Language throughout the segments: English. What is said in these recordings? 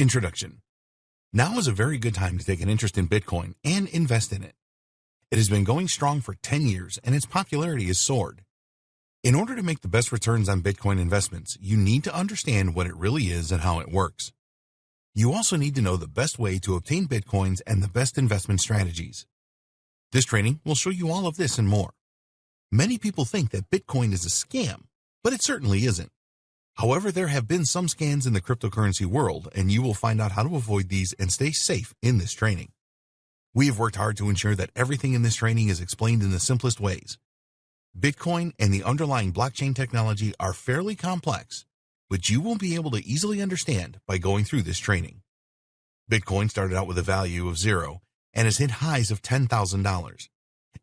Introduction. Now is a very good time to take an interest in Bitcoin and invest in it. It has been going strong for 10 years and its popularity has soared. In order to make the best returns on Bitcoin investments, you need to understand what it really is and how it works. You also need to know the best way to obtain Bitcoins and the best investment strategies. This training will show you all of this and more. Many people think that Bitcoin is a scam, but it certainly isn't. However, there have been some scams in the cryptocurrency world, and you will find out how to avoid these and stay safe in this training. We have worked hard to ensure that everything in this training is explained in the simplest ways. Bitcoin and the underlying blockchain technology are fairly complex, but you will be able to easily understand by going through this training. Bitcoin started out with a value of 0 and has hit highs of $10,000.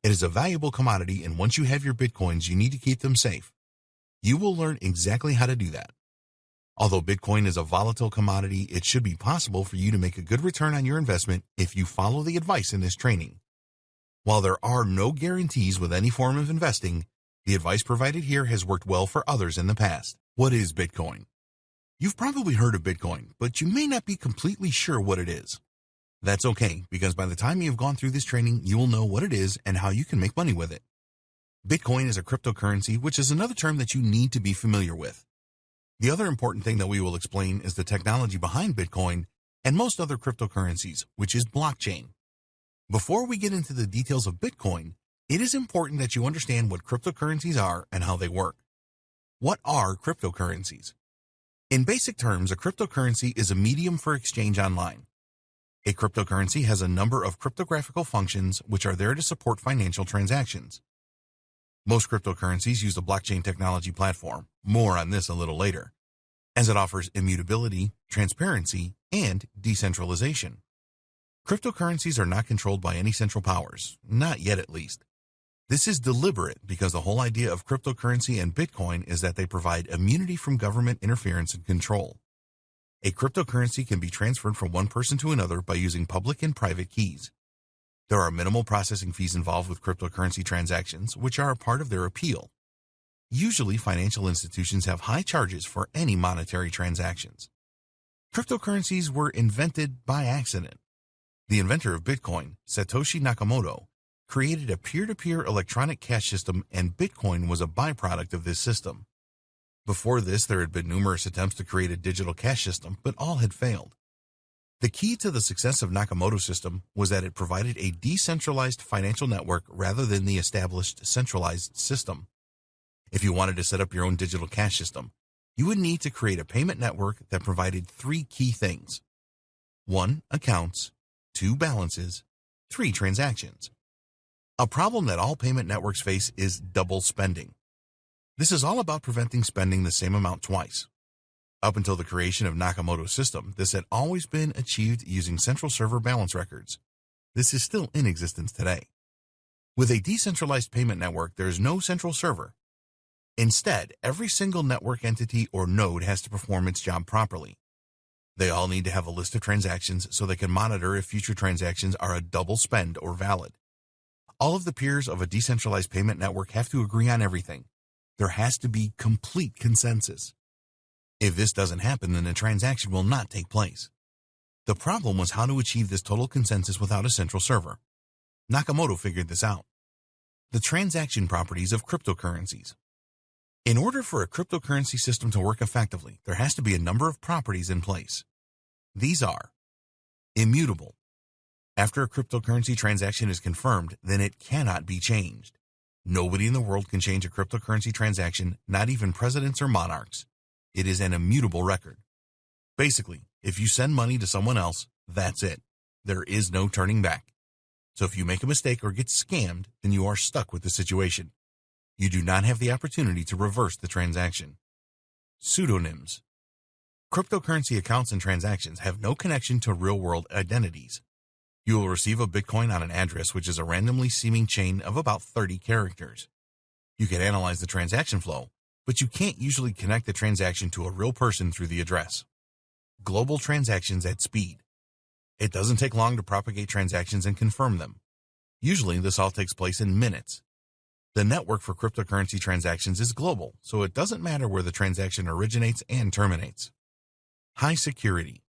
It is a valuable commodity, and once you have your Bitcoins, you need to keep them safe. You will learn exactly how to do that. Although Bitcoin is a volatile commodity, it should be possible for you to make a good return on your investment if you follow the advice in this training. While there are no guarantees with any form of investing, the advice provided here has worked well for others in the past. What is Bitcoin? You've probably heard of Bitcoin, but you may not be completely sure what it is. That's okay, because by the time you've gone through this training, you will know what it is and how you can make money with it. Bitcoin is a cryptocurrency, which is another term that you need to be familiar with. The other important thing that we will explain is the technology behind Bitcoin and most other cryptocurrencies, which is blockchain. Before we get into the details of Bitcoin, it is important that you understand what cryptocurrencies are and how they work. What are cryptocurrencies? In basic terms, a cryptocurrency is a medium for exchange online. A cryptocurrency has a number of cryptographical functions which are there to support financial transactions. Most cryptocurrencies use the blockchain technology platform, more on this a little later, as it offers immutability, transparency, and decentralization. Cryptocurrencies are not controlled by any central powers, not yet at least. This is deliberate because the whole idea of cryptocurrency and Bitcoin is that they provide immunity from government interference and control. A cryptocurrency can be transferred from one person to another by using public and private keys. There are minimal processing fees involved with cryptocurrency transactions, which are a part of their appeal. Usually, financial institutions have high charges for any monetary transactions. Cryptocurrencies were invented by accident. The inventor of Bitcoin, Satoshi Nakamoto, created a peer-to-peer electronic cash system, and Bitcoin was a byproduct of this system. Before this, there had been numerous attempts to create a digital cash system, but all had failed. The key to the success of Nakamoto's system was that it provided a decentralized financial network rather than the established centralized system. If you wanted to set up your own digital cash system, you would need to create a payment network that provided 3 key things. 1. Accounts. 2. Balances. 3. Transactions. A problem that all payment networks face is double spending. This is all about preventing spending the same amount twice. Up until the creation of Nakamoto's system, this had always been achieved using central server balance records. This is still in existence today. With a decentralized payment network, there is no central server. Instead, every single network entity or node has to perform its job properly. They all need to have a list of transactions so they can monitor if future transactions are a double spend or valid. All of the peers of a decentralized payment network have to agree on everything. There has to be complete consensus. If this doesn't happen, then the transaction will not take place. The problem was how to achieve this total consensus without a central server. Nakamoto figured this out. The transaction properties of cryptocurrencies. In order for a cryptocurrency system to work effectively, there has to be a number of properties in place. These are immutable. After a cryptocurrency transaction is confirmed, then it cannot be changed. Nobody in the world can change a cryptocurrency transaction, not even presidents or monarchs. It is an immutable record. Basically, if you send money to someone else, that's it. There is no turning back. So if you make a mistake or get scammed, then you are stuck with the situation. You do not have the opportunity to reverse the transaction. Pseudonyms. Cryptocurrency accounts and transactions have no connection to real-world identities. You will receive a Bitcoin on an address which is a randomly seeming chain of about 30 characters. You can analyze the transaction flow, but you can't usually connect the transaction to a real person through the address. Global transactions at speed. It doesn't take long to propagate transactions and confirm them. Usually, this all takes place in minutes. The network for cryptocurrency transactions is global, so it doesn't matter where the transaction originates and terminates. High security.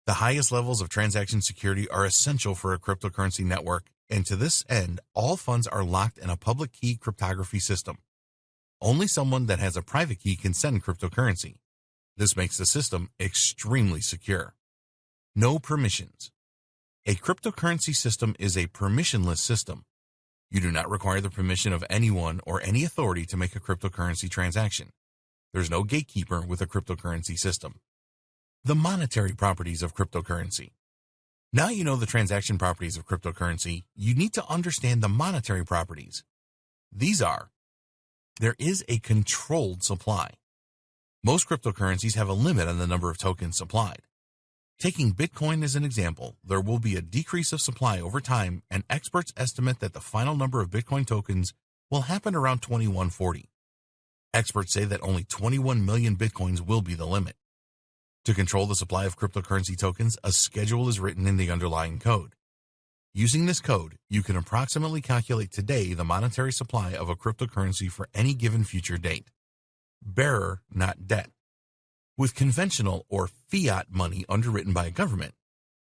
The highest levels of transaction security are essential for a cryptocurrency network, and to this end, all funds are locked in a public key cryptography system. Only someone that has a private key can send cryptocurrency. This makes the system extremely secure. No permissions. A cryptocurrency system is a permissionless system. You do not require the permission of anyone or any authority to make a cryptocurrency transaction. There's no gatekeeper with a cryptocurrency system. The monetary properties of cryptocurrency. Now you know the transaction properties of cryptocurrency, you need to understand the monetary properties. These are: there is a controlled supply. Most cryptocurrencies have a limit on the number of tokens supplied. Taking Bitcoin as an example, there will be a decrease of supply over time, and experts estimate that the final number of Bitcoin tokens will happen around 2140. Experts say that only 21 million Bitcoins will be the limit. To control the supply of cryptocurrency tokens, a schedule is written in the underlying code. Using this code, you can approximately calculate today the monetary supply of a cryptocurrency for any given future date. Bearer, not debt. With conventional or fiat money underwritten by a government,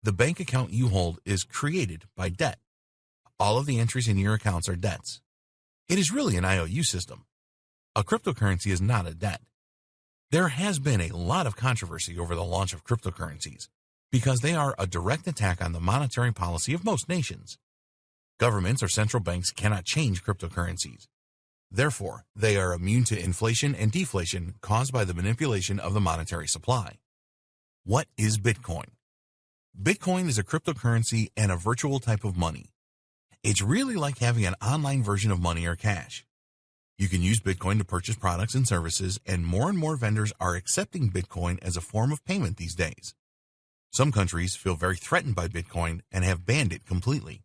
the bank account you hold is created by debt. All of the entries in your accounts are debts. It is really an IOU system. A cryptocurrency is not a debt. There has been a lot of controversy over the launch of cryptocurrencies because they are a direct attack on the monetary policy of most nations. Governments or central banks cannot change cryptocurrencies. Therefore, they are immune to inflation and deflation caused by the manipulation of the monetary supply. What is Bitcoin? Bitcoin is a cryptocurrency and a virtual type of money. It's really like having an online version of money or cash. You can use Bitcoin to purchase products and services, and more vendors are accepting Bitcoin as a form of payment these days. Some countries feel very threatened by Bitcoin and have banned it completely.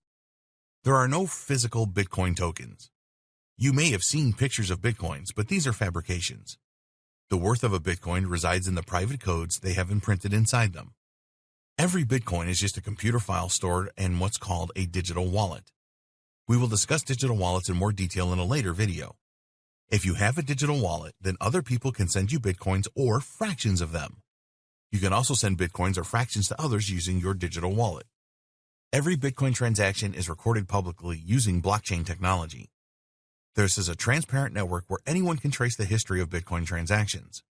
There are no physical Bitcoin tokens. You may have seen pictures of Bitcoins, but these are fabrications. The worth of a Bitcoin resides in the private codes they have imprinted inside them. Every Bitcoin is just a computer file stored in what's called a digital wallet. We will discuss digital wallets in more detail in a later video. If you have a digital wallet, then other people can send you Bitcoins or fractions of them. You can also send Bitcoins or fractions to others using your digital wallet. Every Bitcoin transaction is recorded publicly using blockchain technology. This is a transparent network where anyone can trace the history of Bitcoin transactions.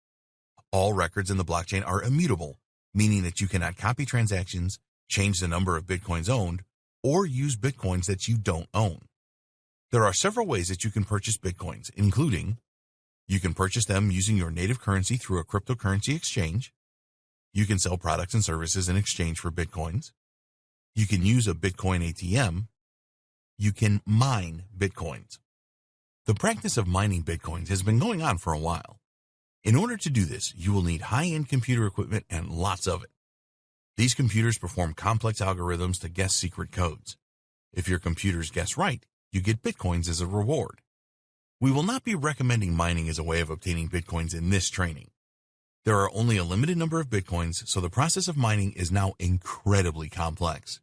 All records in the blockchain are immutable, meaning that you cannot copy transactions, change the number of Bitcoins owned, or use Bitcoins that you don't own. There are several ways that you can purchase Bitcoins, including: you can purchase them using your native currency through a cryptocurrency exchange. You can sell products and services in exchange for Bitcoins. You can use a Bitcoin ATM. You can mine Bitcoins. The practice of mining Bitcoins has been going on for a while. In order to do this, you will need high-end computer equipment and lots of it. These computers perform complex algorithms to guess secret codes. If your computers guess right, you get Bitcoins as a reward. We will not be recommending mining as a way of obtaining Bitcoins in this training. There are only a limited number of Bitcoins, so the process of mining is now incredibly complex.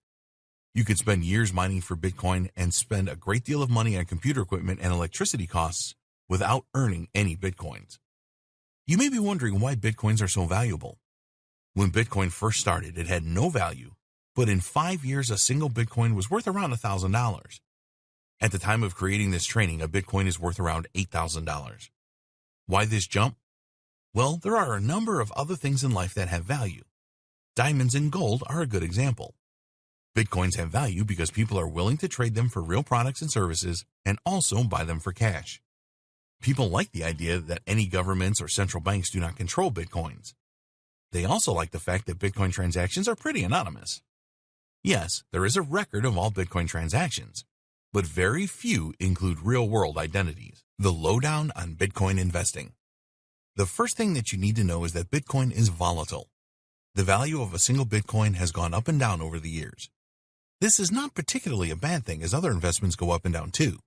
You could spend years mining for Bitcoin and spend a great deal of money on computer equipment and electricity costs without earning any Bitcoins. You may be wondering why Bitcoins are so valuable. When Bitcoin first started, it had no value, but in 5 years, a single Bitcoin was worth around $1,000. At the time of creating this training, a Bitcoin is worth around $8,000. Why this jump? Well, there are a number of other things in life that have value. Diamonds and gold are a good example. Bitcoins have value because people are willing to trade them for real products and services and also buy them for cash. People like the idea that any governments or central banks do not control Bitcoins. They also like the fact that Bitcoin transactions are pretty anonymous. Yes, there is a record of all Bitcoin transactions, but very few include real-world identities. The lowdown on Bitcoin investing. The first thing that you need to know is that Bitcoin is volatile. The value of a single Bitcoin has gone up and down over the years. This is not particularly a bad thing, as other investments go up and down too.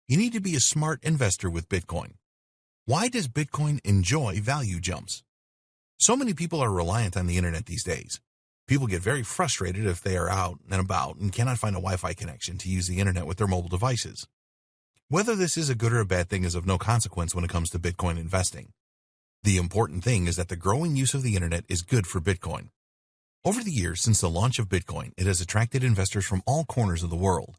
You need to be a smart investor with Bitcoin. Why does Bitcoin enjoy value jumps? So many people are reliant on the internet these days. People get very frustrated if they are out and about and cannot find a Wi-Fi connection to use the internet with their mobile devices. Whether this is a good or a bad thing is of no consequence when it comes to Bitcoin investing. The important thing is that the growing use of the internet is good for Bitcoin. Over the years since the launch of Bitcoin, it has attracted investors from all corners of the world.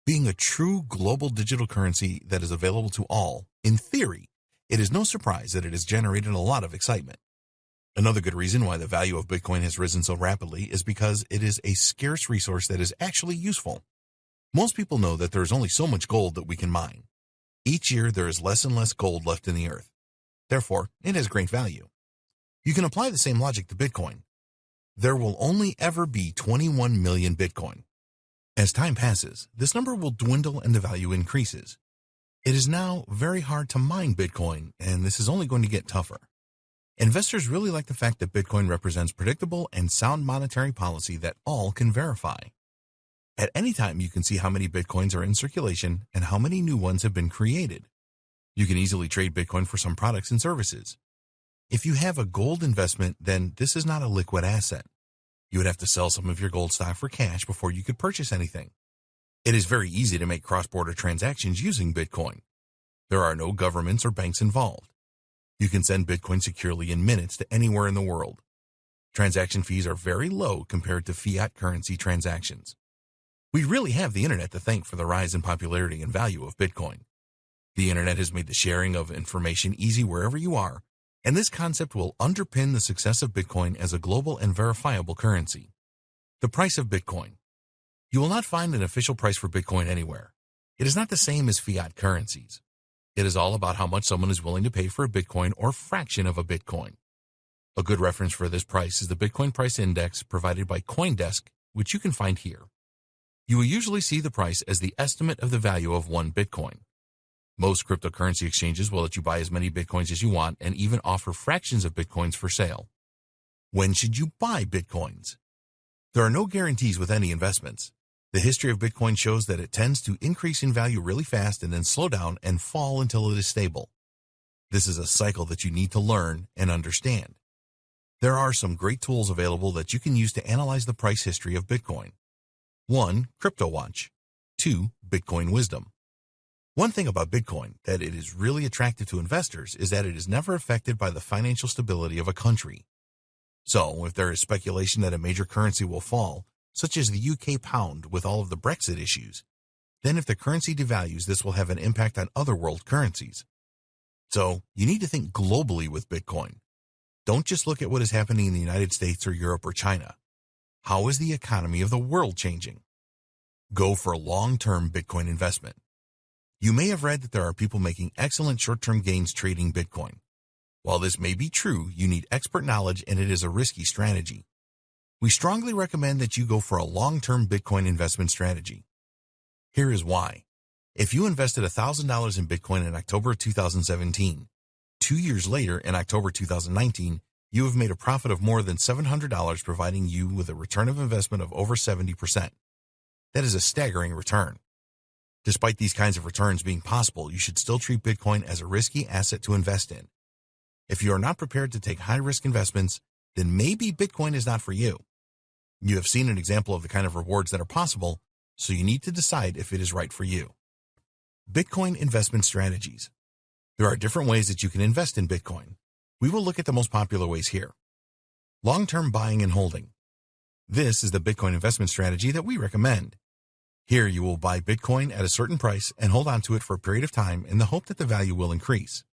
Being a true global digital currency that is available to all, in theory, it is no surprise that it has generated a lot of excitement. Another good reason why the value of Bitcoin has risen so rapidly is because it is a scarce resource that is actually useful. Most people know that there is only so much gold that we can mine. Each year there is less and less gold left in the earth. Therefore, it has great value. You can apply the same logic to Bitcoin. There will only ever be 21 million Bitcoin. As time passes, this number will dwindle and the value increases. It is now very hard to mine Bitcoin, and this is only going to get tougher. Investors really like the fact that Bitcoin represents predictable and sound monetary policy that all can verify. At any time, you can see how many Bitcoins are in circulation and how many new ones have been created. You can easily trade Bitcoin for some products and services. If you have a gold investment, then this is not a liquid asset. You would have to sell some of your gold stock for cash before you could purchase anything. It is very easy to make cross-border transactions using Bitcoin. There are no governments or banks involved. You can send Bitcoin securely in minutes to anywhere in the world. Transaction fees are very low compared to fiat currency transactions. We really have the internet to thank for the rise in popularity and value of Bitcoin. The internet has made the sharing of information easy wherever you are, and this concept will underpin the success of Bitcoin as a global and verifiable currency. The price of Bitcoin. You will not find an official price for Bitcoin anywhere. It is not the same as fiat currencies. It is all about how much someone is willing to pay for a Bitcoin or fraction of a Bitcoin. A good reference for this price is the Bitcoin price index provided by CoinDesk, which you can find here. You will usually see the price as the estimate of the value of one Bitcoin. Most cryptocurrency exchanges will let you buy as many Bitcoins as you want and even offer fractions of Bitcoins for sale. When should you buy Bitcoins? There are no guarantees with any investments. The history of Bitcoin shows that it tends to increase in value really fast and then slow down and fall until it is stable. This is a cycle that you need to learn and understand. There are some great tools available that you can use to analyze the price history of Bitcoin. 1. CryptoWatch. 2. Bitcoin Wisdom. One thing about Bitcoin that it is really attractive to investors is that it is never affected by the financial stability of a country. So, if there is speculation that a major currency will fall, such as the UK pound with all of the Brexit issues, then if the currency devalues, this will have an impact on other world currencies. So, you need to think globally with Bitcoin. Don't just look at what is happening in the United States or Europe or China. How is the economy of the world changing? Go for a long-term Bitcoin investment. You may have read that there are people making excellent short-term gains trading Bitcoin. While this may be true, you need expert knowledge and it is a risky strategy. We strongly recommend that you go for a long-term Bitcoin investment strategy. Here is why. If you invested $1,000 in Bitcoin in October 2017, 2 years later in October 2019, you have made a profit of more than $700, providing you with a return of investment of over 70%. That is a staggering return. Despite these kinds of returns being possible, you should still treat Bitcoin as a risky asset to invest in. If you are not prepared to take high-risk investments, then maybe Bitcoin is not for you. You have seen an example of the kind of rewards that are possible, so you need to decide if it is right for you. Bitcoin investment strategies. There are different ways that you can invest in Bitcoin. We will look at the most popular ways here. Long-term buying and holding. This is the Bitcoin investment strategy that we recommend. Here you will buy Bitcoin at a certain price and hold on to it for a period of time in the hope that the value will increase.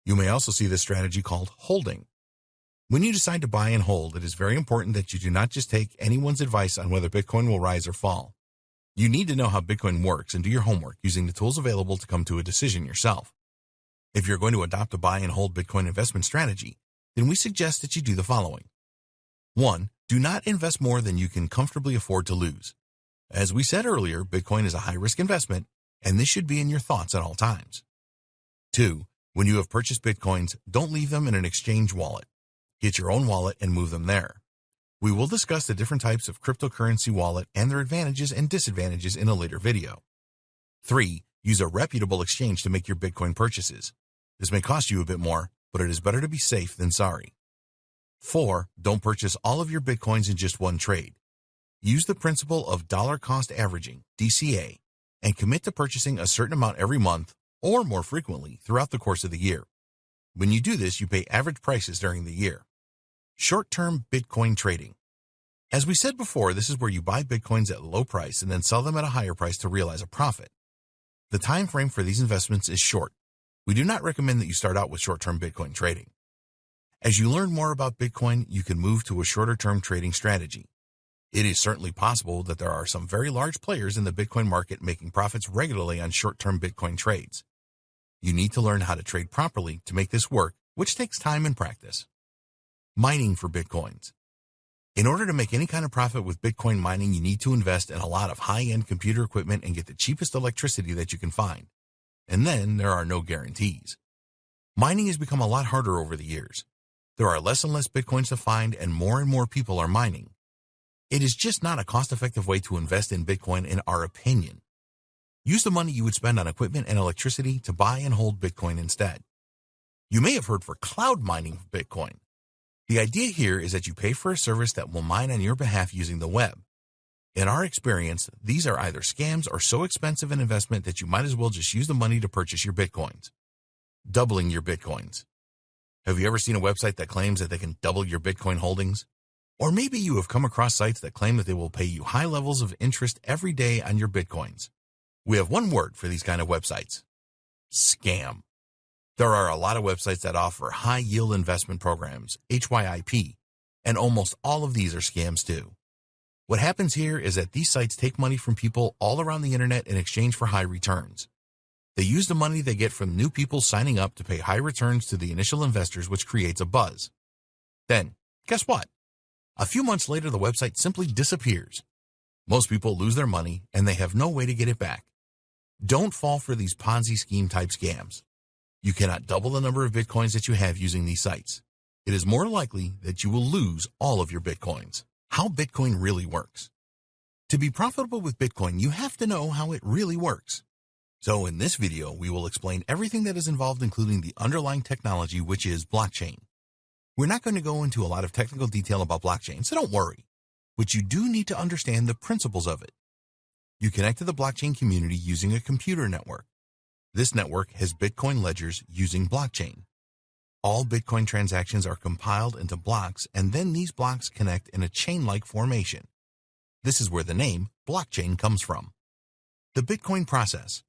You may also see this strategy called holding. When you decide to buy and hold, it is very important that you do not just take anyone's advice on whether Bitcoin will rise or fall. You need to know how Bitcoin works and do your homework using the tools available to come to a decision yourself. If you're going to adopt a buy and hold Bitcoin investment strategy, then we suggest that you do the following. 1. Do not invest more than you can comfortably afford to lose. As we said earlier, Bitcoin is a high-risk investment, and this should be in your thoughts at all times. 2. When you have purchased Bitcoins, don't leave them in an exchange wallet. Get your own wallet and move them there. We will discuss the different types of cryptocurrency wallet and their advantages and disadvantages in a later video. 3. Use a reputable exchange to make your Bitcoin purchases. This may cost you a bit more, but it is better to be safe than sorry. 4. Don't purchase all of your Bitcoins in just one trade. Use the principle of dollar cost averaging, DCA, and commit to purchasing a certain amount every month or more frequently throughout the course of the year. When you do this, you pay average prices during the year. Short-term Bitcoin trading. As we said before, this is where you buy Bitcoins at a low price and then sell them at a higher price to realize a profit. The time frame for these investments is short. We do not recommend that you start out with short-term Bitcoin trading. As you learn more about Bitcoin, you can move to a shorter-term trading strategy. It is certainly possible that there are some very large players in the Bitcoin market making profits regularly on short-term Bitcoin trades. You need to learn how to trade properly to make this work, which takes time and practice. Mining for Bitcoins. In order to make any kind of profit with Bitcoin mining, you need to invest in a lot of high-end computer equipment and get the cheapest electricity that you can find. And then there are no guarantees. Mining has become a lot harder over the years. There are less and less Bitcoins to find, and more people are mining. It is just not a cost-effective way to invest in Bitcoin in our opinion. Use the money you would spend on equipment and electricity to buy and hold Bitcoin instead. You may have heard for cloud mining of Bitcoin. The idea here is that you pay for a service that will mine on your behalf using the web. In our experience, these are either scams or so expensive an investment that you might as well just use the money to purchase your Bitcoins. Doubling your Bitcoins. Have you ever seen a website that claims that they can double your Bitcoin holdings? Or maybe you have come across sites that claim that they will pay you high levels of interest every day on your Bitcoins. We have one word for these kind of websites: scam. There are a lot of websites that offer high-yield investment programs, HYIP, and almost all of these are scams too. What happens here is that these sites take money from people all around the internet in exchange for high returns. They use the money they get from new people signing up to pay high returns to the initial investors, which creates a buzz. Then, guess what? A few months later, the website simply disappears. Most people lose their money, and they have no way to get it back. Don't fall for these Ponzi scheme-type scams. You cannot double the number of Bitcoins that you have using these sites. It is more likely that you will lose all of your Bitcoins. How Bitcoin really works. To be profitable with Bitcoin, you have to know how it really works. So in this video, we will explain everything that is involved, including the underlying technology, which is blockchain. We're not going to go into a lot of technical detail about blockchain, so don't worry. But you do need to understand the principles of it. You connect to the blockchain community using a computer network. This network has Bitcoin ledgers using blockchain. All Bitcoin transactions are compiled into blocks, and then these blocks connect in a chain-like formation. This is where the name blockchain comes from. The Bitcoin process.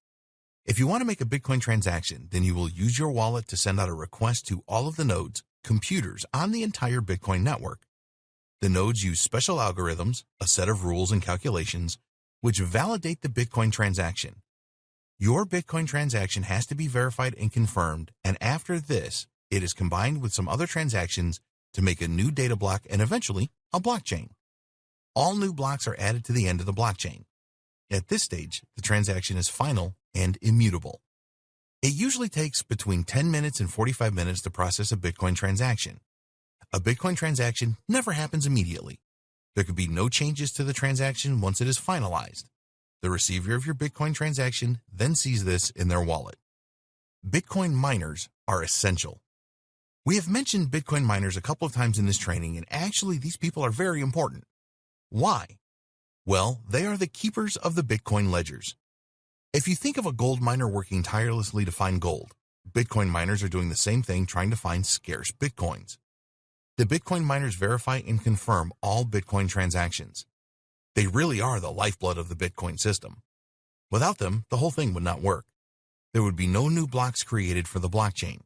If you want to make a Bitcoin transaction, then you will use your wallet to send out a request to all of the nodes, computers on the entire Bitcoin network. The nodes use special algorithms, a set of rules and calculations, which validate the Bitcoin transaction. Your Bitcoin transaction has to be verified and confirmed, and after this, it is combined with some other transactions to make a new data block and eventually a blockchain. All new blocks are added to the end of the blockchain. At this stage, the transaction is final and immutable. It usually takes between 10 minutes and 45 minutes to process a Bitcoin transaction. A Bitcoin transaction never happens immediately. There could be no changes to the transaction once it is finalized. The receiver of your Bitcoin transaction then sees this in their wallet. Bitcoin miners are essential. We have mentioned Bitcoin miners a couple of times in this training, and actually these people are very important. Why? Well, they are the keepers of the Bitcoin ledgers. If you think of a gold miner working tirelessly to find gold, Bitcoin miners are doing the same thing, trying to find scarce Bitcoins. The Bitcoin miners verify and confirm all Bitcoin transactions. They really are the lifeblood of the Bitcoin system. Without them, the whole thing would not work. There would be no new blocks created for the blockchain.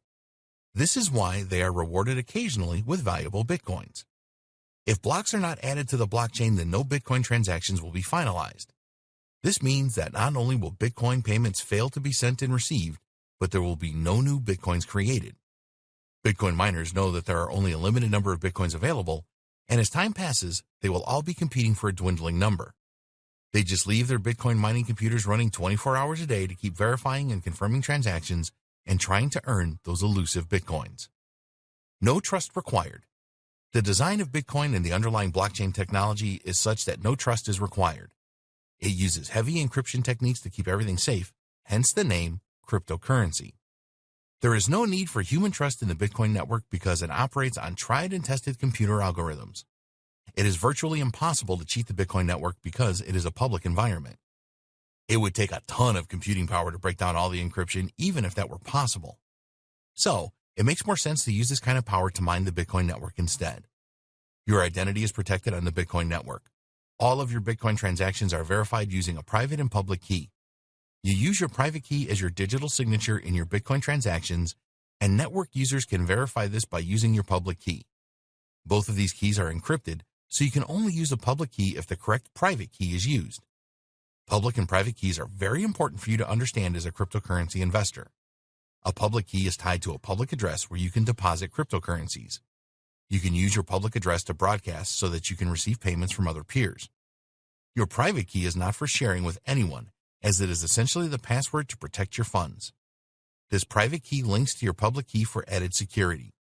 This is why they are rewarded occasionally with valuable Bitcoins. If blocks are not added to the blockchain, then no Bitcoin transactions will be finalized. This means that not only will Bitcoin payments fail to be sent and received, but there will be no new Bitcoins created. Bitcoin miners know that there are only a limited number of Bitcoins available, and as time passes, they will all be competing for a dwindling number. They just leave their Bitcoin mining computers running 24 hours a day to keep verifying and confirming transactions and trying to earn those elusive Bitcoins. No trust required. The design of Bitcoin and the underlying blockchain technology is such that no trust is required. It uses heavy encryption techniques to keep everything safe, hence the name cryptocurrency. There is no need for human trust in the Bitcoin network because it operates on tried and tested computer algorithms. It is virtually impossible to cheat the Bitcoin network because it is a public environment. It would take a ton of computing power to break down all the encryption, even if that were possible. So, it makes more sense to use this kind of power to mine the Bitcoin network instead. Your identity is protected on the Bitcoin network. All of your Bitcoin transactions are verified using a private and public key. You use your private key as your digital signature in your Bitcoin transactions, and network users can verify this by using your public key. Both of these keys are encrypted, so you can only use a public key if the correct private key is used. Public and private keys are very important for you to understand as a cryptocurrency investor. A public key is tied to a public address where you can deposit cryptocurrencies. You can use your public address to broadcast so that you can receive payments from other peers. Your private key is not for sharing with anyone, as it is essentially the password to protect your funds. This private key links to your public key for added security.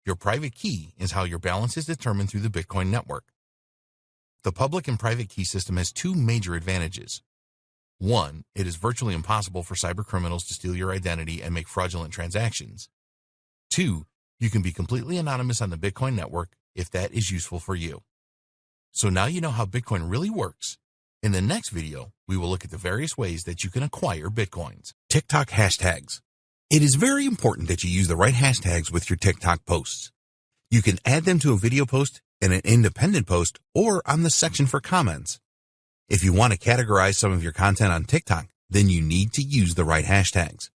Your private key is how your balance is determined through the Bitcoin network. The public and private key system has two major advantages. One, it is virtually impossible for cybercriminals to steal your identity and make fraudulent transactions. Two, you can be completely anonymous on the Bitcoin network if that is useful for you. So now you know how Bitcoin really works. In the next video, we will look at the various ways that you can acquire Bitcoins. TikTok hashtags. It is very important that you use the right hashtags with your TikTok posts. You can add them to a video post, in an independent post, or on the section for comments. If you want to categorize some of your content on TikTok, then you need to use the right hashtags.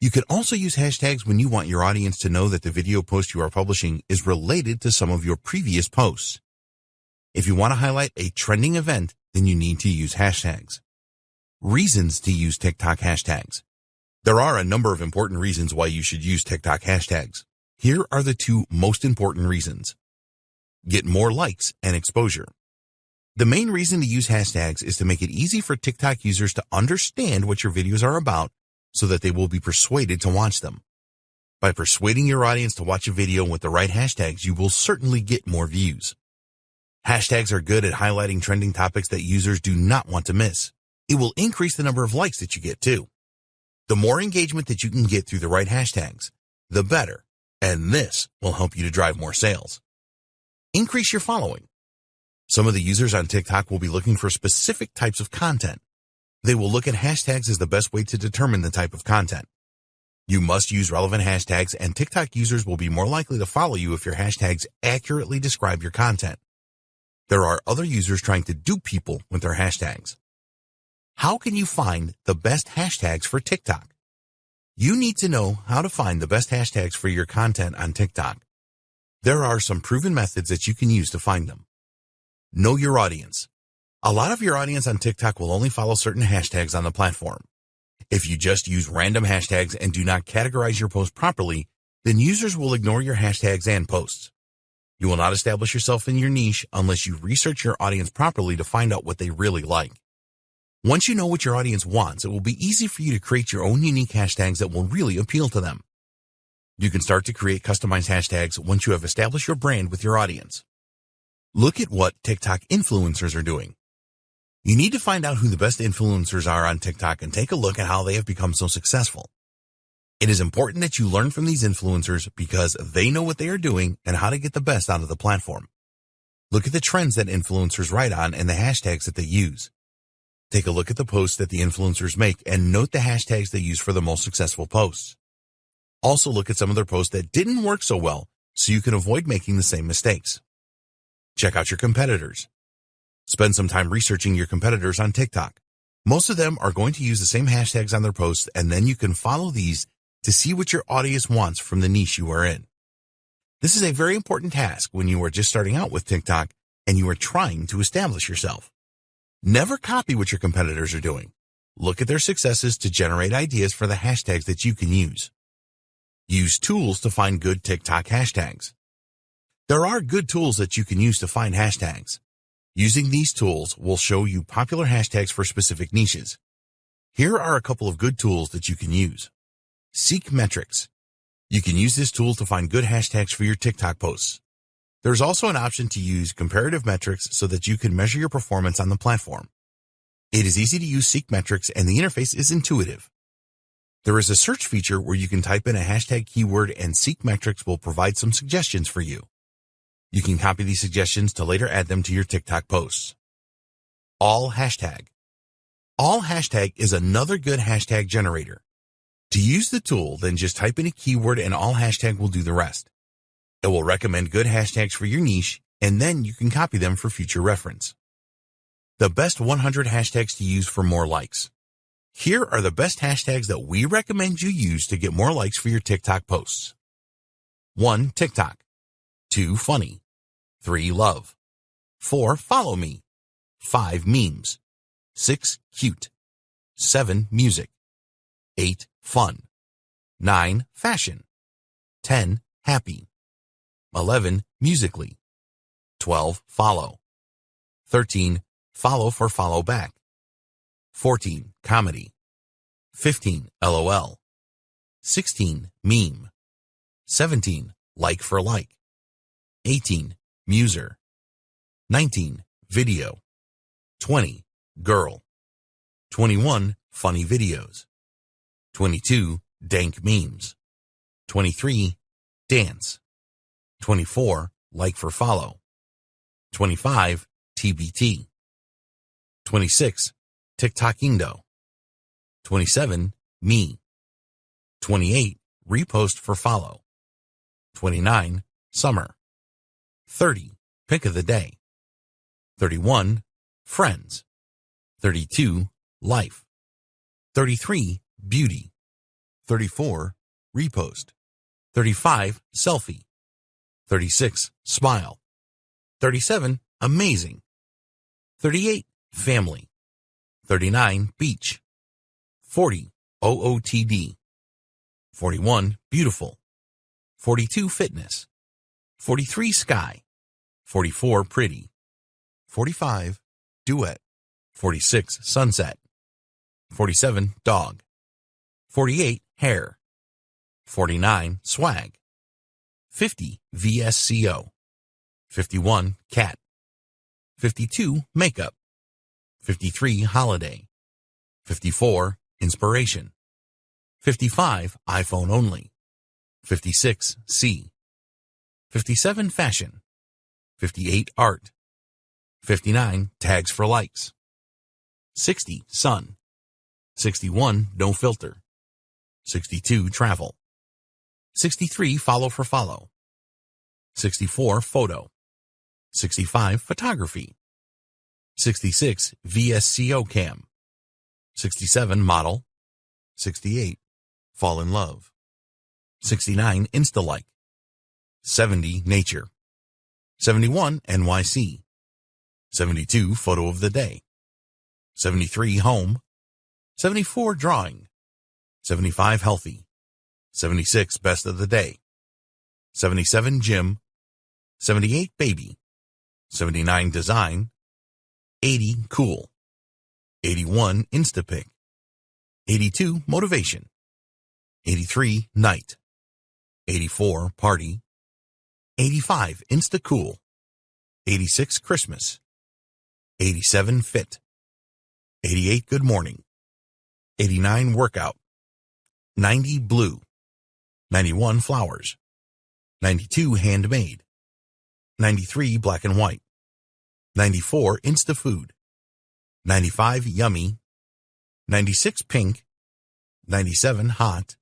You can also use hashtags when you want your audience to know that the video post you are publishing is related to some of your previous posts. If you want to highlight a trending event, then you need to use hashtags. Reasons to use TikTok hashtags. There are a number of important reasons why you should use TikTok hashtags. Here are the two most important reasons. Get more likes and exposure. The main reason to use hashtags is to make it easy for TikTok users to understand what your videos are about so that they will be persuaded to watch them. By persuading your audience to watch a video with the right hashtags, you will certainly get more views. Hashtags are good at highlighting trending topics that users do not want to miss. It will increase the number of likes that you get too. The more engagement that you can get through the right hashtags, the better, and this will help you to drive more sales. Increase your following. Some of the users on TikTok will be looking for specific types of content. They will look at hashtags as the best way to determine the type of content. You must use relevant hashtags, and TikTok users will be more likely to follow you if your hashtags accurately describe your content. There are other users trying to dupe people with their hashtags. How can you find the best hashtags for TikTok? You need to know how to find the best hashtags for your content on TikTok. There are some proven methods that you can use to find them. Know your audience. A lot of your audience on TikTok will only follow certain hashtags on the platform. If you just use random hashtags and do not categorize your post properly, then users will ignore your hashtags and posts. You will not establish yourself in your niche unless you research your audience properly to find out what they really like. Once you know what your audience wants, it will be easy for you to create your own unique hashtags that will really appeal to them. You can start to create customized hashtags once you have established your brand with your audience. Look at what TikTok influencers are doing. You need to find out who the best influencers are on TikTok and take a look at how they have become so successful. It is important that you learn from these influencers because they know what they are doing and how to get the best out of the platform. Look at the trends that influencers write on and the hashtags that they use. Take a look at the posts that the influencers make and note the hashtags they use for the most successful posts. Also look at some of their posts that didn't work so well so you can avoid making the same mistakes. Check out your competitors. Spend some time researching your competitors on TikTok. Most of them are going to use the same hashtags on their posts, and then you can follow these to see what your audience wants from the niche you are in. This is a very important task when you are just starting out with TikTok and you are trying to establish yourself. Never copy what your competitors are doing. Look at their successes to generate ideas for the hashtags that you can use. Use tools to find good TikTok hashtags. There are good tools that you can use to find hashtags. Using these tools will show you popular hashtags for specific niches. Here are a couple of good tools that you can use. Seek Metrics. You can use this tool to find good hashtags for your TikTok posts. There's also an option to use comparative metrics so that you can measure your performance on the platform. It is easy to use Seek Metrics and the interface is intuitive. There is a search feature where you can type in a hashtag keyword and Seek Metrics will provide some suggestions for you. You can copy these suggestions to later add them to your TikTok posts. All Hashtag. All Hashtag is another good hashtag generator. To use the tool, then just type in a keyword and All Hashtag will do the rest. It will recommend good hashtags for your niche, and then you can copy them for future reference. The best 100 hashtags to use for more likes. Here are the best hashtags that we recommend you use to get more likes for your TikTok posts. 1. TikTok. 2. Funny. 3. Love. 4. Follow me. 5. Memes. 6. Cute. 7. Music. 8. Fun. 9. Fashion. 10. Happy. 11. Musically. 12. Follow. 13. Follow for follow back. 14. Comedy. 15. LOL. 16. Meme. 17. Like for like. 18. Muser. 19. Video. 20. Girl. 21. Funny videos. 22. Dank memes. 23. Dance. 24. Like for follow. 25. TBT. 26. TikTokindo. 27. Me. 28. Repost for follow. 29. Summer. 30. Pick of the day. 31. Friends. 32. Life. 33. Beauty. 34. Repost. 35. Selfie. 36. Smile. 37. Amazing. 38. Family. 39. Beach. 40. OOTD. 41. Beautiful. 42. Fitness. 43. Sky. 44. Pretty. 45. Duet. 46. Sunset. 47. Dog. 48. Hair. 49. Swag. 50. VSCO. 51. Cat. 52. Makeup. 53. Holiday. 54. Inspiration. 55. iPhone only. 56. C. 57. Fashion. 58. Art. 59. Tags for likes. 60. Sun. 61. No filter. 62. Travel. 63. Follow for follow. 64. Photo. 65. Photography. 66. VSCO cam. 67. Model. 68. Fall in love. 69. Insta-like. 70. Nature. 71. NYC. 72. Photo of the day. 73. Home. 74. Drawing. 75. Healthy. 76. Best of the day. 77. Gym. 78. Baby. 79. Design. 80. Cool. 81. Instapic. 82. Motivation. 83. Night. 84. Party. 85. Insta-cool. 86. Christmas. 87. Fit. 88. Good morning. 89. Workout. 90. Blue. 91. Flowers. 92. Handmade. 93. Black and white. 94. Insta food. 95. Yummy. 96. Pink. 97. Hot.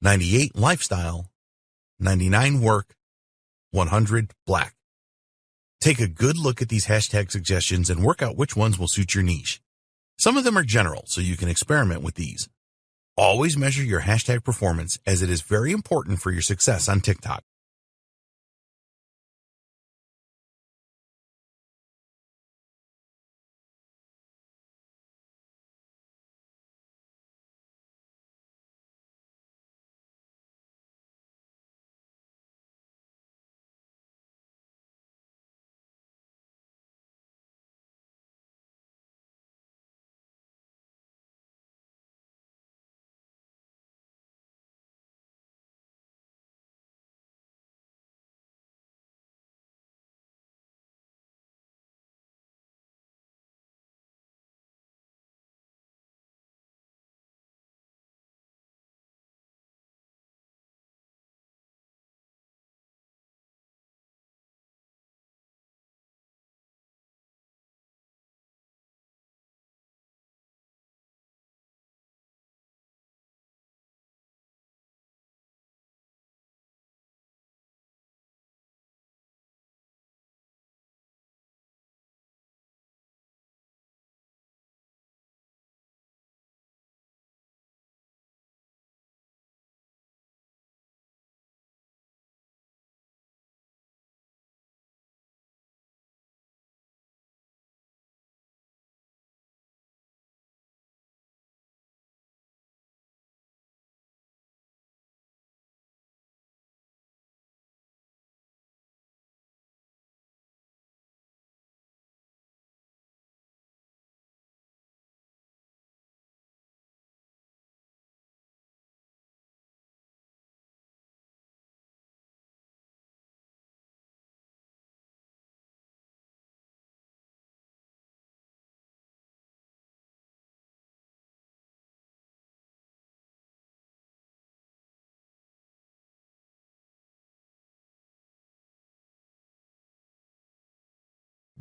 98. Lifestyle. 99. Work. 100. Black. Take a good look at these hashtag suggestions and work out which ones will suit your niche. Some of them are general, so you can experiment with these. Always measure your hashtag performance, as it is very important for your success on TikTok.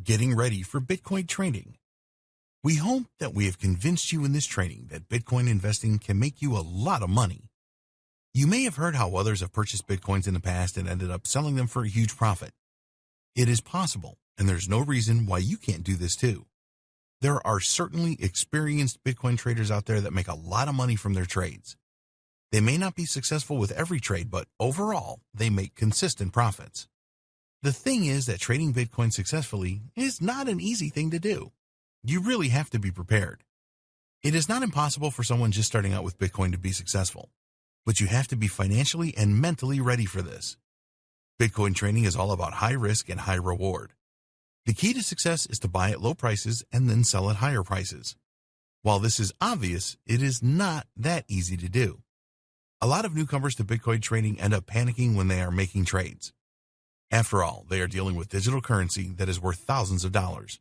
Getting ready for Bitcoin trading. We hope that we have convinced you in this training that Bitcoin investing can make you a lot of money. You may have heard how others have purchased Bitcoins in the past and ended up selling them for a huge profit. It is possible, and there's no reason why you can't do this too. There are certainly experienced Bitcoin traders out there that make a lot of money from their trades. They may not be successful with every trade, but overall, they make consistent profits. The thing is that trading Bitcoin successfully is not an easy thing to do. You really have to be prepared. It is not impossible for someone just starting out with Bitcoin to be successful, but you have to be financially and mentally ready for this. Bitcoin trading is all about high risk and high reward. The key to success is to buy at low prices and then sell at higher prices. While this is obvious, it is not that easy to do. A lot of newcomers to Bitcoin trading end up panicking when they are making trades. After all, they are dealing with digital currency that is worth thousands of dollars.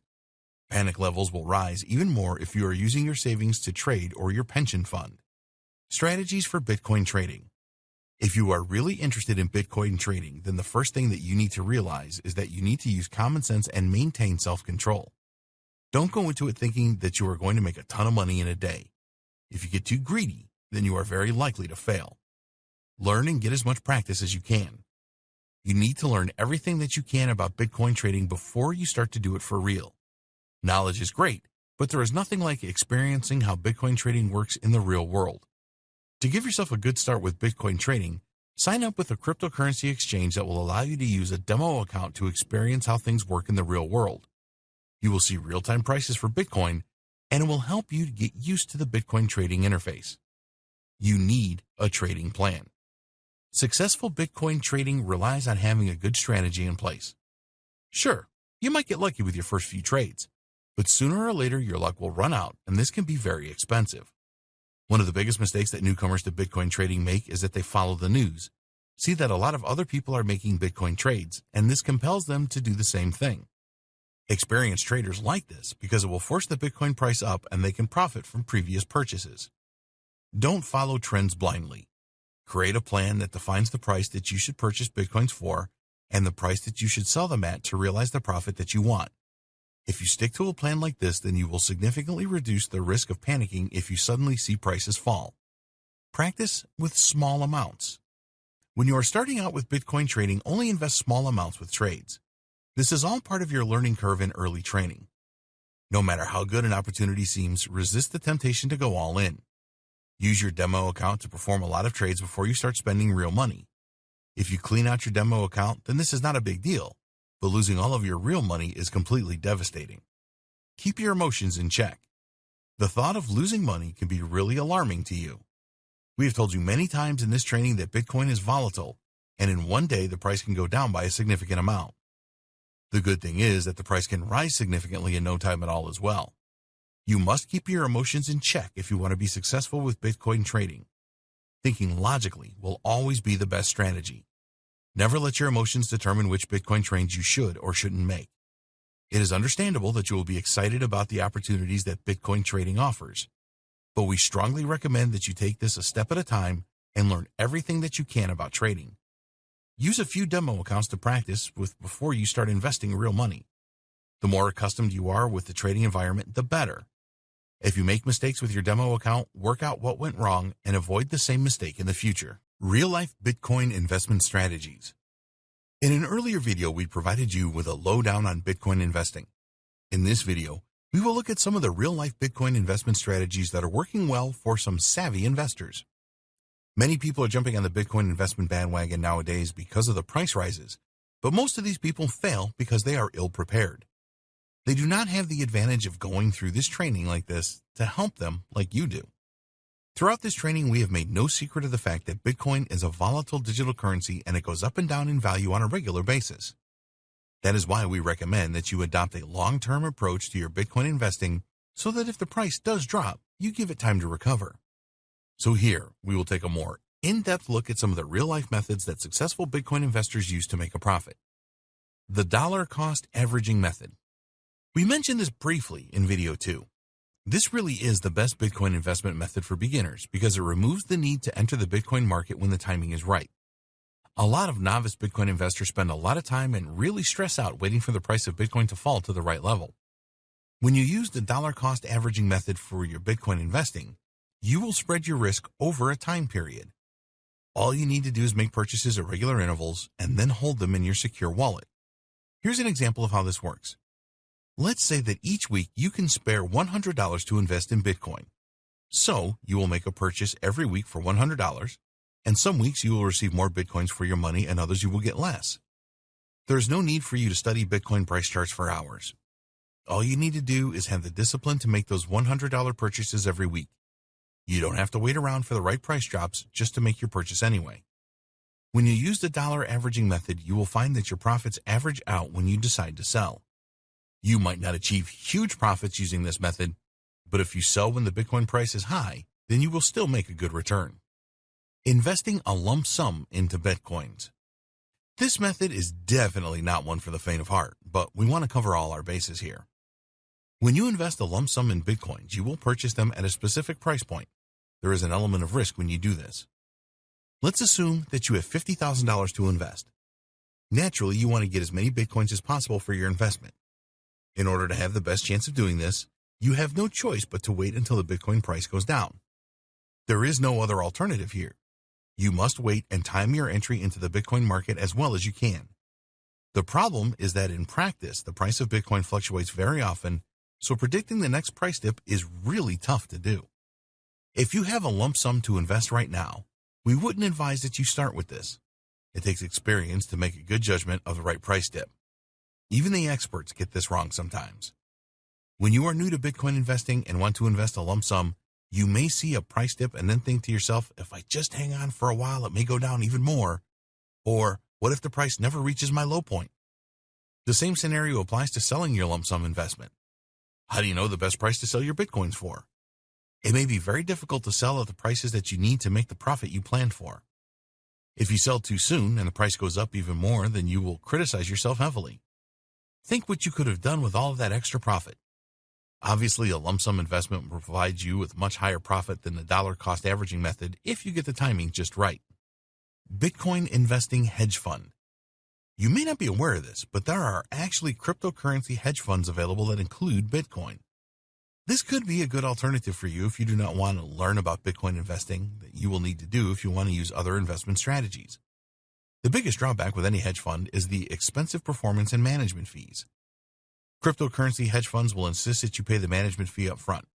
Panic levels will rise even more if you are using your savings to trade or your pension fund. Strategies for Bitcoin trading. If you are really interested in Bitcoin trading, then the first thing that you need to realize is that you need to use common sense and maintain self-control. Don't go into it thinking that you are going to make a ton of money in a day. If you get too greedy, then you are very likely to fail. Learn and get as much practice as you can. You need to learn everything that you can about Bitcoin trading before you start to do it for real. Knowledge is great, but there is nothing like experiencing how Bitcoin trading works in the real world. To give yourself a good start with Bitcoin trading, sign up with a cryptocurrency exchange that will allow you to use a demo account to experience how things work in the real world. You will see real-time prices for Bitcoin, and it will help you to get used to the Bitcoin trading interface. You need a trading plan. Successful Bitcoin trading relies on having a good strategy in place. Sure, you might get lucky with your first few trades, but sooner or later your luck will run out, and this can be very expensive. One of the biggest mistakes that newcomers to Bitcoin trading make is that they follow the news, see that a lot of other people are making Bitcoin trades, and this compels them to do the same thing. Experienced traders like this because it will force the Bitcoin price up and they can profit from previous purchases. Don't follow trends blindly. Create a plan that defines the price that you should purchase Bitcoins for and the price that you should sell them at to realize the profit that you want. If you stick to a plan like this, then you will significantly reduce the risk of panicking if you suddenly see prices fall. Practice with small amounts. When you are starting out with Bitcoin trading, only invest small amounts with trades. This is all part of your learning curve in early training. No matter how good an opportunity seems, resist the temptation to go all in. Use your demo account to perform a lot of trades before you start spending real money. If you clean out your demo account, then this is not a big deal, but losing all of your real money is completely devastating. Keep your emotions in check. The thought of losing money can be really alarming to you. We have told you many times in this training that Bitcoin is volatile, and in one day the price can go down by a significant amount. The good thing is that the price can rise significantly in no time at all as well. You must keep your emotions in check if you want to be successful with Bitcoin trading. Thinking logically will always be the best strategy. Never let your emotions determine which Bitcoin trades you should or shouldn't make. It is understandable that you will be excited about the opportunities that Bitcoin trading offers, but we strongly recommend that you take this a step at a time and learn everything that you can about trading. Use a few demo accounts to practice with before you start investing real money. The more accustomed you are with the trading environment, the better. If you make mistakes with your demo account, work out what went wrong and avoid the same mistake in the future. Real-life Bitcoin investment strategies. In an earlier video, we provided you with a lowdown on Bitcoin investing. In this video, we will look at some of the real-life Bitcoin investment strategies that are working well for some savvy investors. Many people are jumping on the Bitcoin investment bandwagon nowadays because of the price rises, but most of these people fail because they are ill-prepared. They do not have the advantage of going through this training like this to help them like you do. Throughout this training, we have made no secret of the fact that Bitcoin is a volatile digital currency and it goes up and down in value on a regular basis. That is why we recommend that you adopt a long-term approach to your Bitcoin investing so that if the price does drop, you give it time to recover. So here, we will take a more in-depth look at some of the real-life methods that successful Bitcoin investors use to make a profit. The dollar cost averaging method. We mentioned this briefly in video 2. This really is the best Bitcoin investment method for beginners because it removes the need to enter the Bitcoin market when the timing is right. A lot of novice Bitcoin investors spend a lot of time and really stress out waiting for the price of Bitcoin to fall to the right level. When you use the dollar cost averaging method for your Bitcoin investing, you will spread your risk over a time period. All you need to do is make purchases at regular intervals and then hold them in your secure wallet. Here's an example of how this works. Let's say that each week you can spare $100 to invest in Bitcoin. So you will make a purchase every week for $100, and some weeks you will receive more Bitcoins for your money and others you will get less. There's no need for you to study Bitcoin price charts for hours. All you need to do is have the discipline to make those $100 purchases every week. You don't have to wait around for the right price drops just to make your purchase anyway. When you use the dollar averaging method, you will find that your profits average out when you decide to sell. You might not achieve huge profits using this method, but if you sell when the Bitcoin price is high, then you will still make a good return. Investing a lump sum into Bitcoins. This method is definitely not one for the faint of heart, but we want to cover all our bases here. When you invest a lump sum in Bitcoins, you will purchase them at a specific price point. There is an element of risk when you do this. Let's assume that you have $50,000 to invest. Naturally, you want to get as many Bitcoins as possible for your investment. In order to have the best chance of doing this, you have no choice but to wait until the Bitcoin price goes down. There is no other alternative here. You must wait and time your entry into the Bitcoin market as well as you can. The problem is that in practice, the price of Bitcoin fluctuates very often, so predicting the next price dip is really tough to do. If you have a lump sum to invest right now, we wouldn't advise that you start with this. It takes experience to make a good judgment of the right price dip. Even the experts get this wrong sometimes. When you are new to Bitcoin investing and want to invest a lump sum, you may see a price dip and then think to yourself, if I just hang on for a while, it may go down even more. Or, what if the price never reaches my low point? The same scenario applies to selling your lump sum investment. How do you know the best price to sell your Bitcoins for? It may be very difficult to sell at the prices that you need to make the profit you planned for. If you sell too soon and the price goes up even more, then you will criticize yourself heavily. Think what you could have done with all of that extra profit. Obviously, a lump sum investment will provide you with much higher profit than the dollar cost averaging method if you get the timing just right. Bitcoin Investing Hedge Fund. You may not be aware of this, but there are actually cryptocurrency hedge funds available that include Bitcoin. This could be a good alternative for you if you do not want to learn about Bitcoin investing that you will need to do if you want to use other investment strategies. The biggest drawback with any hedge fund is the expensive performance and management fees. Cryptocurrency hedge funds will insist that you pay the management fee up front.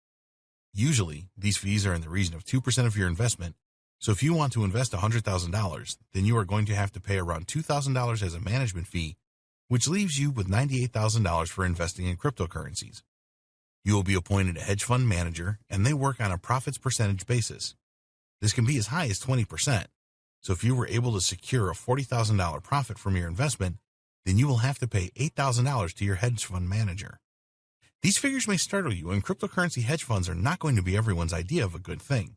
Usually, these fees are in the region of 2% of your investment, so if you want to invest $100,000, then you are going to have to pay around $2,000 as a management fee, which leaves you with $98,000 for investing in cryptocurrencies. You will be appointed a hedge fund manager, and they work on a profits percentage basis. This can be as high as 20%. So if you were able to secure a $40,000 profit from your investment, then you will have to pay $8,000 to your hedge fund manager. These figures may startle you, and cryptocurrency hedge funds are not going to be everyone's idea of a good thing.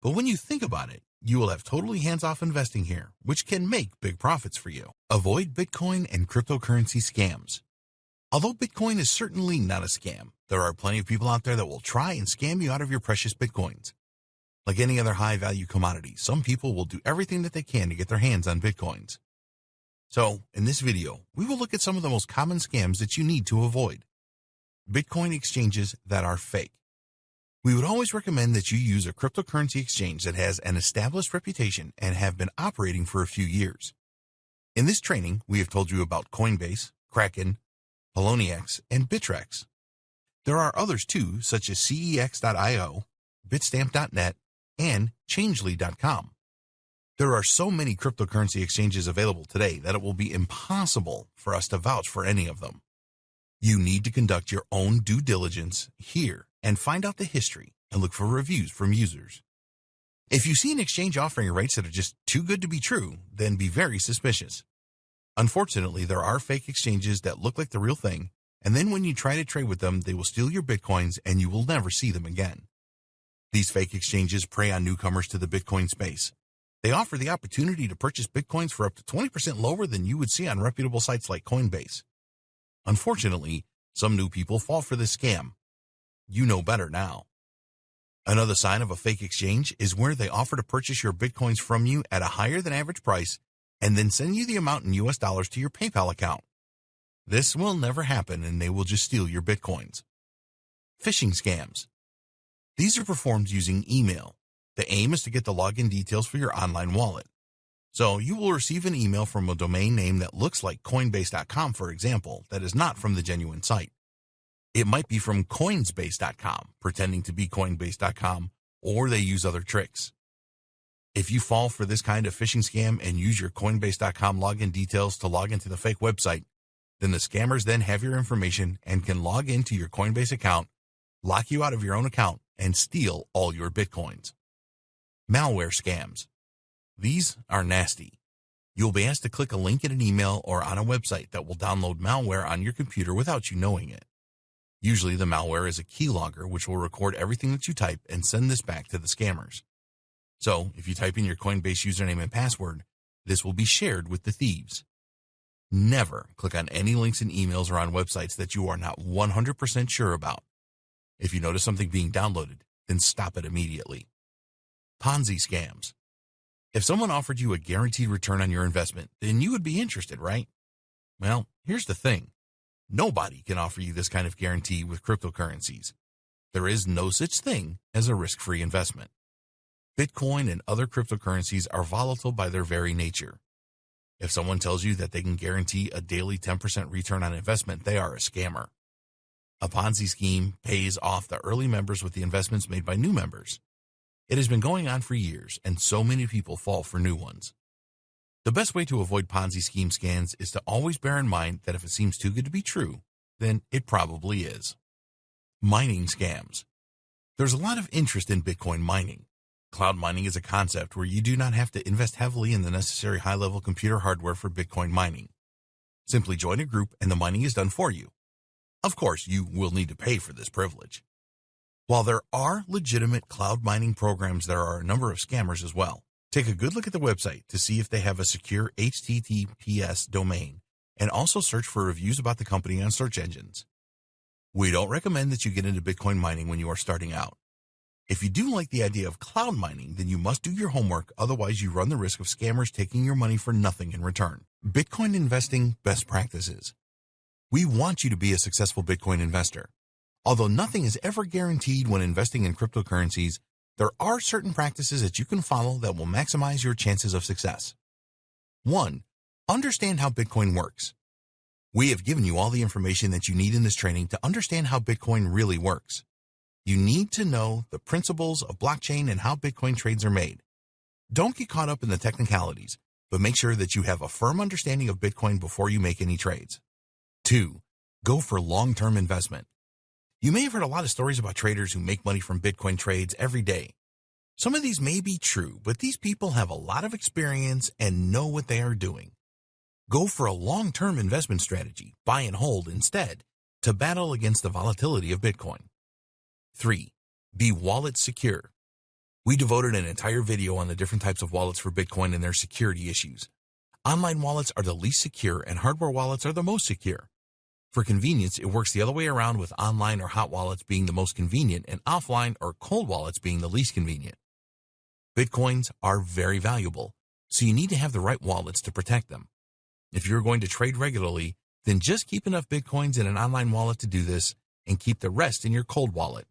But when you think about it, you will have totally hands-off investing here, which can make big profits for you. Avoid Bitcoin and cryptocurrency scams. Although Bitcoin is certainly not a scam, there are plenty of people out there that will try and scam you out of your precious Bitcoins. Like any other high-value commodity, some people will do everything that they can to get their hands on Bitcoins. So, in this video, we will look at some of the most common scams that you need to avoid. Bitcoin exchanges that are fake. We would always recommend that you use a cryptocurrency exchange that has an established reputation and have been operating for a few years. In this training, we have told you about Coinbase, Kraken, Poloniex, and Bittrex. There are others too, such as CEX.io, Bitstamp.net, and Changely.com. There are so many cryptocurrency exchanges available today that it will be impossible for us to vouch for any of them. You need to conduct your own due diligence here and find out the history and look for reviews from users. If you see an exchange offering rates that are just too good to be true, then be very suspicious. Unfortunately, there are fake exchanges that look like the real thing, and then when you try to trade with them, they will steal your Bitcoins and you will never see them again. These fake exchanges prey on newcomers to the Bitcoin space. They offer the opportunity to purchase Bitcoins for up to 20% lower than you would see on reputable sites like Coinbase. Unfortunately, some new people fall for this scam. You know better now. Another sign of a fake exchange is where they offer to purchase your Bitcoins from you at a higher than average price and then send you the amount in US dollars to your PayPal account. This will never happen, and they will just steal your Bitcoins. Phishing scams. These are performed using email. The aim is to get the login details for your online wallet. So you will receive an email from a domain name that looks like Coinbase.com, for example, that is not from the genuine site. It might be from Coinsbase.com, pretending to be Coinbase.com, or they use other tricks. If you fall for this kind of phishing scam and use your Coinbase.com login details to log into the fake website, then the scammers then have your information and can log into your Coinbase account, lock you out of your own account, and steal all your Bitcoins. Malware scams. These are nasty. You'll be asked to click a link in an email or on a website that will download malware on your computer without you knowing it. Usually the malware is a keylogger which will record everything that you type and send this back to the scammers. So if you type in your Coinbase username and password, this will be shared with the thieves. Never click on any links in emails or on websites that you are not 100% sure about. If you notice something being downloaded, then stop it immediately. Ponzi scams. If someone offered you a guaranteed return on your investment, then you would be interested, right? Well, here's the thing. Nobody can offer you this kind of guarantee with cryptocurrencies. There is no such thing as a risk-free investment. Bitcoin and other cryptocurrencies are volatile by their very nature. If someone tells you that they can guarantee a daily 10% return on investment, they are a scammer. A Ponzi scheme pays off the early members with the investments made by new members. It has been going on for years, and so many people fall for new ones. The best way to avoid Ponzi scheme scams is to always bear in mind that if it seems too good to be true, then it probably is. Mining scams. There's a lot of interest in Bitcoin mining. Cloud mining is a concept where you do not have to invest heavily in the necessary high-level computer hardware for Bitcoin mining. Simply join a group and the mining is done for you. Of course, you will need to pay for this privilege. While there are legitimate cloud mining programs, there are a number of scammers as well. Take a good look at the website to see if they have a secure HTTPS domain, and also search for reviews about the company on search engines. We don't recommend that you get into Bitcoin mining when you are starting out. If you do like the idea of cloud mining, then you must do your homework, otherwise you run the risk of scammers taking your money for nothing in return. Bitcoin investing best practices. We want you to be a successful Bitcoin investor. Although nothing is ever guaranteed when investing in cryptocurrencies, there are certain practices that you can follow that will maximize your chances of success. 1. Understand how Bitcoin works. We have given you all the information that you need in this training to understand how Bitcoin really works. You need to know the principles of blockchain and how Bitcoin trades are made. Don't get caught up in the technicalities, but make sure that you have a firm understanding of Bitcoin before you make any trades. 2. Go for long-term investment. You may have heard a lot of stories about traders who make money from Bitcoin trades every day. Some of these may be true, but these people have a lot of experience and know what they are doing. Go for a long-term investment strategy, buy and hold instead, to battle against the volatility of Bitcoin. 3. Be wallet secure. We devoted an entire video on the different types of wallets for Bitcoin and their security issues. Online wallets are the least secure and hardware wallets are the most secure. For convenience, it works the other way around, with online or hot wallets being the most convenient and offline or cold wallets being the least convenient. Bitcoins are very valuable, so you need to have the right wallets to protect them. If you're going to trade regularly, then just keep enough Bitcoins in an online wallet to do this and keep the rest in your cold wallet.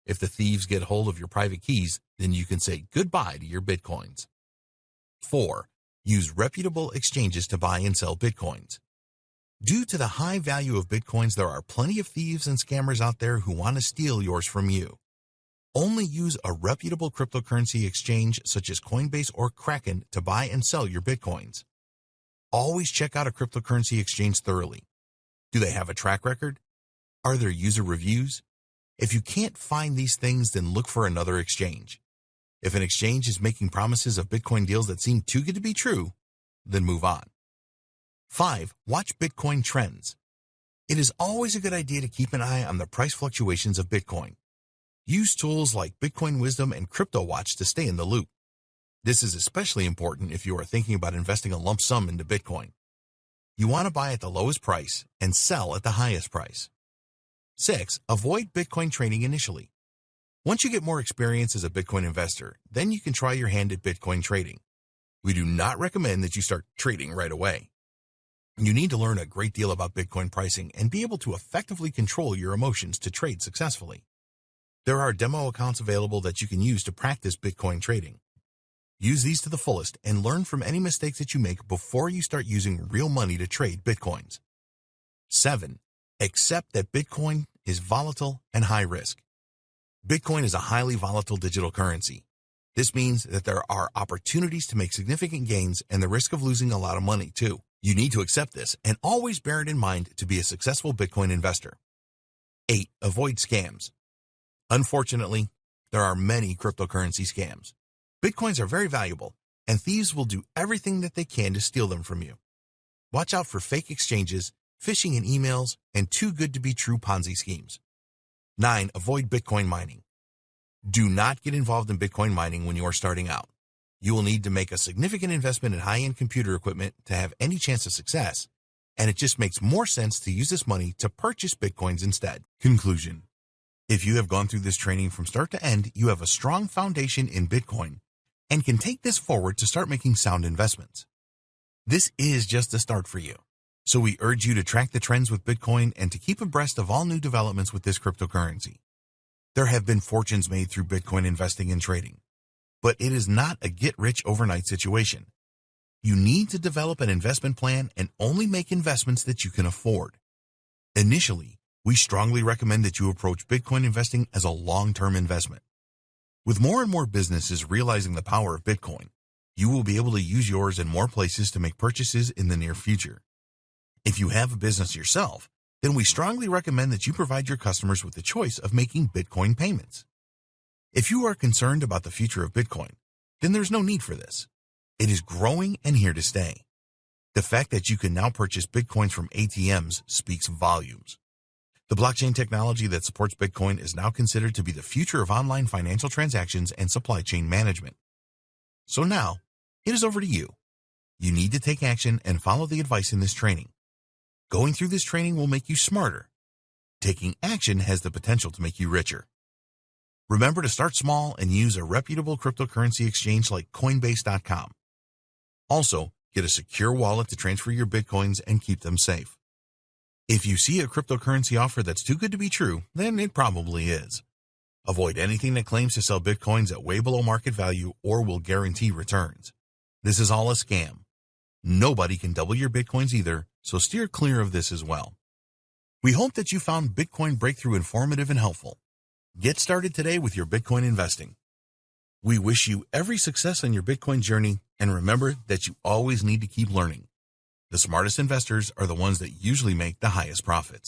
If the thieves get hold of your private keys, then you can say goodbye to your Bitcoins. 4. Use reputable exchanges to buy and sell Bitcoins. Due to the high value of Bitcoins, there are plenty of thieves and scammers out there who want to steal yours from you. Only use a reputable cryptocurrency exchange such as Coinbase or Kraken to buy and sell your Bitcoins. Always check out a cryptocurrency exchange thoroughly. Do they have a track record? Are there user reviews? If you can't find these things, then look for another exchange. If an exchange is making promises of Bitcoin deals that seem too good to be true, then move on. 5. Watch Bitcoin trends. It is always a good idea to keep an eye on the price fluctuations of Bitcoin. Use tools like Bitcoin Wisdom and CryptoWatch to stay in the loop. This is especially important if you are thinking about investing a lump sum into Bitcoin. You want to buy at the lowest price and sell at the highest price. 6. Avoid Bitcoin trading initially. Once you get more experience as a Bitcoin investor, then you can try your hand at Bitcoin trading. We do not recommend that you start trading right away. You need to learn a great deal about Bitcoin pricing and be able to effectively control your emotions to trade successfully. There are demo accounts available that you can use to practice Bitcoin trading. Use these to the fullest and learn from any mistakes that you make before you start using real money to trade Bitcoins. 7. Accept that Bitcoin is volatile and high risk. Bitcoin is a highly volatile digital currency. This means that there are opportunities to make significant gains and the risk of losing a lot of money too. You need to accept this and always bear it in mind to be a successful Bitcoin investor. 8. Avoid scams. Unfortunately, there are many cryptocurrency scams. Bitcoins are very valuable, and thieves will do everything that they can to steal them from you. Watch out for fake exchanges, phishing in emails, and too good to be true Ponzi schemes. 9. Avoid Bitcoin mining. Do not get involved in Bitcoin mining when you are starting out. You will need to make a significant investment in high-end computer equipment to have any chance of success, and it just makes more sense to use this money to purchase Bitcoins instead. Conclusion. If you have gone through this training from start to end, you have a strong foundation in Bitcoin and can take this forward to start making sound investments. This is just the start for you. So we urge you to track the trends with Bitcoin and to keep abreast of all new developments with this cryptocurrency. There have been fortunes made through Bitcoin investing and trading, but it is not a get-rich-overnight situation. You need to develop an investment plan and only make investments that you can afford. Initially, we strongly recommend that you approach Bitcoin investing as a long-term investment. With more and more businesses realizing the power of Bitcoin, you will be able to use yours in more places to make purchases in the near future. If you have a business yourself, then we strongly recommend that you provide your customers with the choice of making Bitcoin payments. If you are concerned about the future of Bitcoin, then there's no need for this. It is growing and here to stay. The fact that you can now purchase Bitcoins from ATMs speaks volumes. The blockchain technology that supports Bitcoin is now considered to be the future of online financial transactions and supply chain management. So now, it is over to you. You need to take action and follow the advice in this training. Going through this training will make you smarter. Taking action has the potential to make you richer. Remember to start small and use a reputable cryptocurrency exchange like Coinbase.com. Also, get a secure wallet to transfer your Bitcoins and keep them safe. If you see a cryptocurrency offer that's too good to be true, then it probably is. Avoid anything that claims to sell Bitcoins at way below market value or will guarantee returns. This is all a scam. Nobody can double your Bitcoins either, so steer clear of this as well. We hope that you found Bitcoin Breakthrough informative and helpful. Get started today with your Bitcoin investing. We wish you every success on your Bitcoin journey, and remember that you always need to keep learning. The smartest investors are the ones that usually make the highest profits.